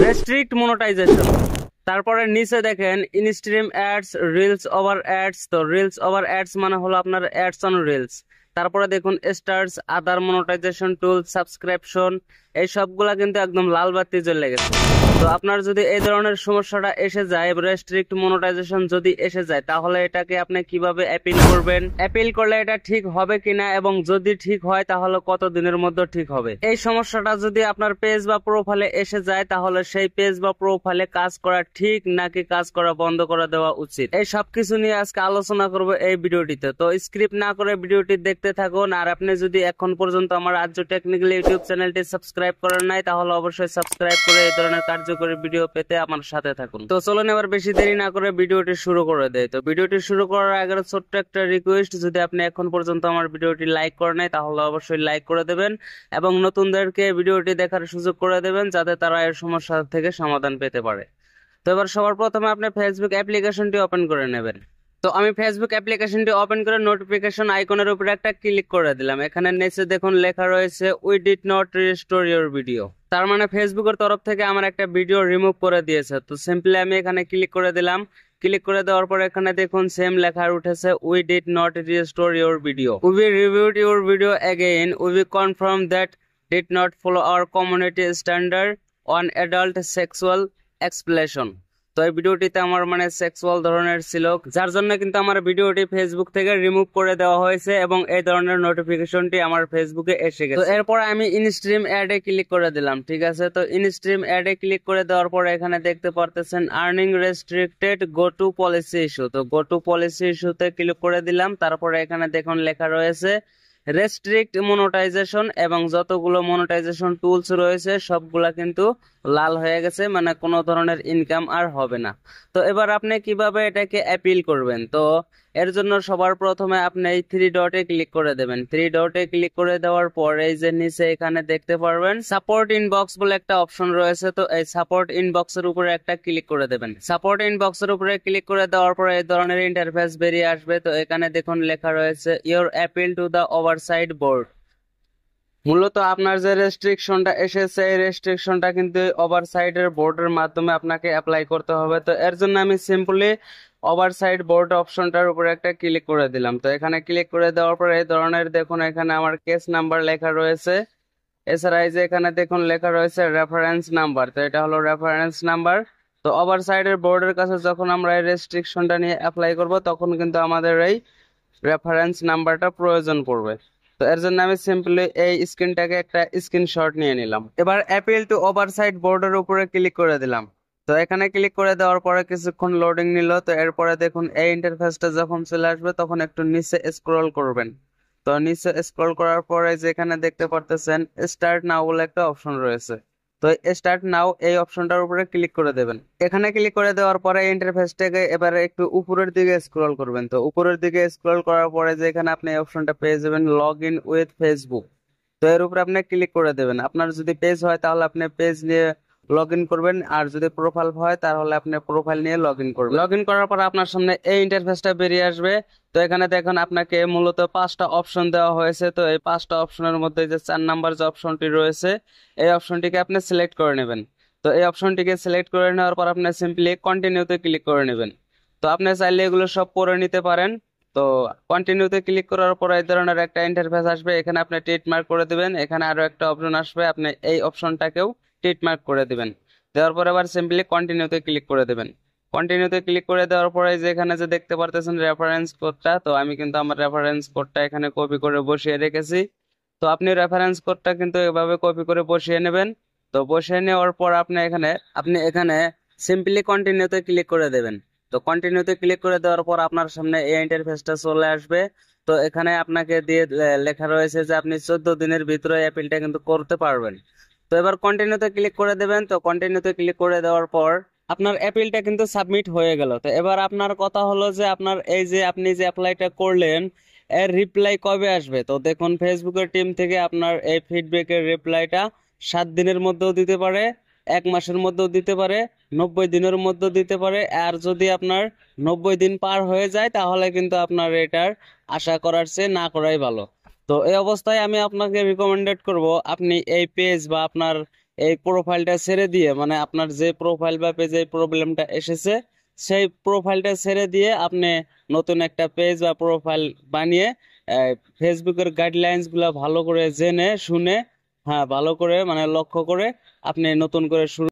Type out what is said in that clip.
Restrict monetization. তারপরে নিচে দেখেন instream ads, reels over ads. তো রিলস ওভার অ্যাডস মানে হলো আপনার অ্যাডস অন রিলস। তারপরে দেখুন স্টার্স, আদার মনিটাইজেশন টুল, সাবস্ক্রিপশন, এই সবগুলা কিন্তু একদম লাল বাতি জ্বলে গেছে। তো আপনার যদি এই ধরনের সমস্যাটা এসে যায়, রেস্ট্রিক্ট মনিটাইজেশন যদি এসে যায়, তাহলে এটাকে আপনি কিভাবে অ্যাপিল করবেন, অ্যাপিল করলে এটা ঠিক হবে কিনা, এবং যদি ঠিক হয় তাহলে কত দিনের মধ্যে ঠিক হবে। এই সমস্যাটা যদি আপনার পেজ বা প্রোফাইলে এসে যায়, তাহলে সেই পেজ বা প্রোফাইলে কাজ করা ঠিক নাকি কাজ করা বন্ধ করে দেওয়া উচিত, এই সবকিছু নিয়ে আজকে আলোচনা করব এই ভিডিওটিতে। তো স্ক্রিপ্ট না করে ভিডিওটি দেখতে থাকুন। আর আপনি যদি এখন পর্যন্ত আমার আর্য টেকনিক্যাল ইউটিউব চ্যানেলটি সাবস্ক্রাইব করেন নাই, তাহলে অবশ্যই সাবস্ক্রাইব করে এই ধরনের কার্যকরী ভিডিও পেতে আমার সাথে থাকুন। তো চলুন এবার বেশি দেরি না করে ভিডিওটি শুরু করে দেয়। তো ভিডিওটি শুরু করার আগে ছোট্ট একটা রিকোয়েস্ট, যদি আপনি এখন পর্যন্ত আমার ভিডিওটি লাইক করেন নাই, তাহলে অবশ্যই লাইক করে দেবেন এবং নতুনদেরকে ভিডিওটি দেখার সুযোগ করে দেবেন, যাতে তারা এর সমস্যা থেকে সমাধান পেতে পারে। তো এবার সবার প্রথমে আপনি ফেসবুক অ্যাপ্লিকেশনটি ওপেন করে নেবেন। তো আমি ফেসবুক অ্যাপ্লিকেশনটি ওপেন করে নোটিফিকেশন আইকনের উপরে একটা ক্লিক করে দিলাম। এখানে নিচে দেখুন লেখা রয়েছে we did not restore your video. তার মানে ফেসবুকের তরফ থেকে আমার একটা ভিডিও রিমুভ করে দিয়েছে। তো সিম্পলি আমি এখানে ক্লিক করে দিলাম। ক্লিক করে দেওয়ার পর এখানে দেখুন সেম লেখা উঠেছে we did not restore your video, we reviewed your video again, we confirm that did not follow our community standard on adult sexual expulsion. তো এই ভিডিওটিতে আমার মানে সেক্সুয়াল ধরনের ছিল, যার জন্য কিন্তু আমার ভিডিওটি ফেসবুক থেকে রিমুভ করে দেওয়া হয়েছে এবং এই ধরনের নোটিফিকেশনটি আমার ফেসবুকে এসে গেছে। তো এরপর আমি ইনস্ট্রিম অ্যাডে ক্লিক করে দিলাম। ঠিক আছে, তো ইনস্ট্রিম অ্যাডে ক্লিক করে দেওয়ার পর এখানে দেখতে পারতেছেন earning restricted, go to policy issue. তো গো টু পলিসি ইস্যুতে ক্লিক করে দিলাম। তারপরে এখানে দেখুন লেখা রয়েছে রেস্ট্রিক্ট মনিটাইজেশন, এবং যতগুলো মনিটাইজেশন টুলস রয়েছে সবগুলা কিন্তু লাল হয়ে গেছে, মানে কোনো ধরনের ইনকাম আর হবে না। তো এবার আপনি কিভাবে এটাকে অ্যাপিল করবেন? তো এর জন্য সবার প্রথমে আপনি এই থ্রি ডটে ক্লিক করে দেবেন। থ্রি ডটে ক্লিক করে দেওয়ার পর এই যে নিচে এখানে দেখতে পারবেন সাপোর্ট ইনবক্স বলে একটা অপশন রয়েছে। তো এই সাপোর্ট ইনবক্সের উপরে একটা ক্লিক করে দেবেন। সাপোর্ট ইনবক্সের উপরে ক্লিক করে দেওয়ার পর এই ধরনের ইন্টারফেস বেরিয়ে আসবে। তো এখানে দেখুন লেখা রয়েছে your appeal to the oversight board. মূলত আপনার যে রেস্ট্রিকশনটা এসেছে এই রেস্ট্রিকশনটা কিন্তু ওভারসাইটের বোর্ডের মাধ্যমে আপনাকে অ্যাপ্লাই করতে হবে। তো এর জন্য আমি সিম্পলি ওভারসাইট বোর্ড অপশনটার উপরে একটা ক্লিক করে দিলাম। তো এখানে ক্লিক করে দেওয়ার পর এই ধরনের দেখুন এখানে আমার কেস নাম্বার লেখা রয়েছে। এছাড়া এই যে এখানে দেখুন লেখা রয়েছে রেফারেন্স নাম্বার। তো এটা হলো রেফারেন্স নাম্বার। তো ওভারসাইটের বোর্ডের কাছে যখন আমরা এই রেস্ট্রিকশনটা নিয়ে অ্যাপ্লাই করব, তখন কিন্তু আমাদের এই রেফারেন্স নাম্বারটা প্রয়োজন পড়বে। তো এর জন্য আমি সিম্পলি এই স্ক্রিনটাকে একটা স্ক্রিনশট নিয়ে নিলাম। এবার অ্যাপিল টু ওভারসাইট বোর্ডের উপরে ক্লিক করে দিলাম। তো এখানে ক্লিক করে দেওয়ার পরে কিছুক্ষণ লোডিং নিল। তো এরপরে দেখুন এই ইন্টারফেসটা যখন চলে আসবে তখন একটু নিচে স্ক্রল করবেন। তো নিচে স্ক্রল করার পরে যেখানে দেখতে পারতেছেন স্টার্ট নাও বলে একটা অপশন রয়েছে। তো স্টার্ট নাও এই অপশনটার উপরে ক্লিক করে দেবেন। এখানে ক্লিক করে দেওয়ার পরে ইন্টারফেসটাকে এবারে একটু উপরের দিকে স্ক্রল করবেন। তো উপরের দিকে স্ক্রল করার পরে যে এখানে আপনি এই অপশনটা পেয়ে যাবেন লগ ইন উইথ ফেসবুক। তো এর উপরে আপনি ক্লিক করে দেবেন। আপনার যদি পেজ হয় তাহলে আপনি পেজ নিয়ে লগ ইন করবেন, আর যদি প্রোফাইল হয় তাহলে আপনি প্রোফাইল নিয়ে লগ ইন করবেন। লগ ইন করার পর আপনার সামনে এই ইন্টারফেসটা বেরিয়ে আসবে। তো এখানে দেখুন আপনাকে মূলত 5টা অপশন দেওয়া হয়েছে। তো এই 5টা অপশনের মধ্যে যে 4 নাম্বার যে অপশনটি রয়েছে এই অপশনটিকে আপনি সিলেক্ট করে নেবেন। তো এই অপশনটিকে সিলেক্ট করে নেওয়ার পর আপনি সিম্পলি কন্টিনিউতে ক্লিক করে নেবেন। তো আপনি চাইলে এগুলো সব পড়ে নিতে পারেন। তো কন্টিনিউতে ক্লিক করার পর এই ধরনের একটা ইন্টারফেস আসবে। এখানে আপনি টিক মার্ক করে দিবেন। এখানে আরো একটা অপশন আসবে, আপনি এই অপশনটাকেও টিক মার্ক করে দিবেন। দেওয়ার পর আবার সিম্পলি কন্টিনিউতে ক্লিক করে দেবেন। কন্টিনিউতে ক্লিক করে দেওয়ার পরে যে এখানে যে দেখতে পারতেছেন রেফারেন্স কোডটা, তো আমি কিন্তু আমার রেফারেন্স কোডটা এখানে কপি করে বসিয়ে রেখেছি। তো আপনি রেফারেন্স কোডটা কিন্তু এভাবে কপি করে বসিয়ে নেবেন। তো বসিয়ে নেওয়ার পর আপনি এখানে সিম্পলি কন্টিনিউতে ক্লিক করে দেবেন। তো কন্টিনিউতে ক্লিক করে দেওয়ার পর আপনার সামনে এই ইন্টারফেসটা চলে আসবে। তো এখানে আপনাকে দিয়ে লেখা রয়েছে যে আপনি 14 দিনের ভিতরে অ্যাপিলটা কিন্তু করতে পারবেন। তো এবার কন্টিনিউতে ক্লিক করে দেবেন। তো কন্টিনিউতে ক্লিক করে দেওয়ার পর আপনার অ্যাপিলটা কিন্তু সাবমিট হয়ে গেল। তো এবার আপনার কথা হলো যে আপনার এই যে আপনি যে অ্যাপ্লাইটা করলেন এর রিপ্লাই কবে আসবে? তো দেখুন ফেসবুকের টিম থেকে আপনার এই ফিডব্যাকের রিপ্লাইটা 7 দিনের মধ্যেও দিতে পারে, 1 মাসের মধ্যেও দিতে পারে, 90 দিনের মধ্যেও দিতে পারে। আর যদি আপনার 90 দিন পার হয়ে যায় তাহলে কিন্তু আপনার এটার আশা করার চেয়ে না করাই ভালো। তো এই অবস্থায় আমি আপনাকে রিকমেন্ডেড করব আপনি এই পেজ বা আপনার এই প্রোফাইলটা ছেড়ে দিয়ে, মানে আপনার যে প্রোফাইল বা পেজে প্রবলেমটা এসেছে সেই প্রোফাইলটা ছেড়ে দিয়ে আপনি নতুন একটা পেজ বা প্রোফাইল বানিয়ে ফেসবুকের গাইডলাইন্স গুলা ভালো করে জেনে শুনে, হ্যাঁ ভালো করে মানে লক্ষ্য করে আপনি নতুন করে শুরু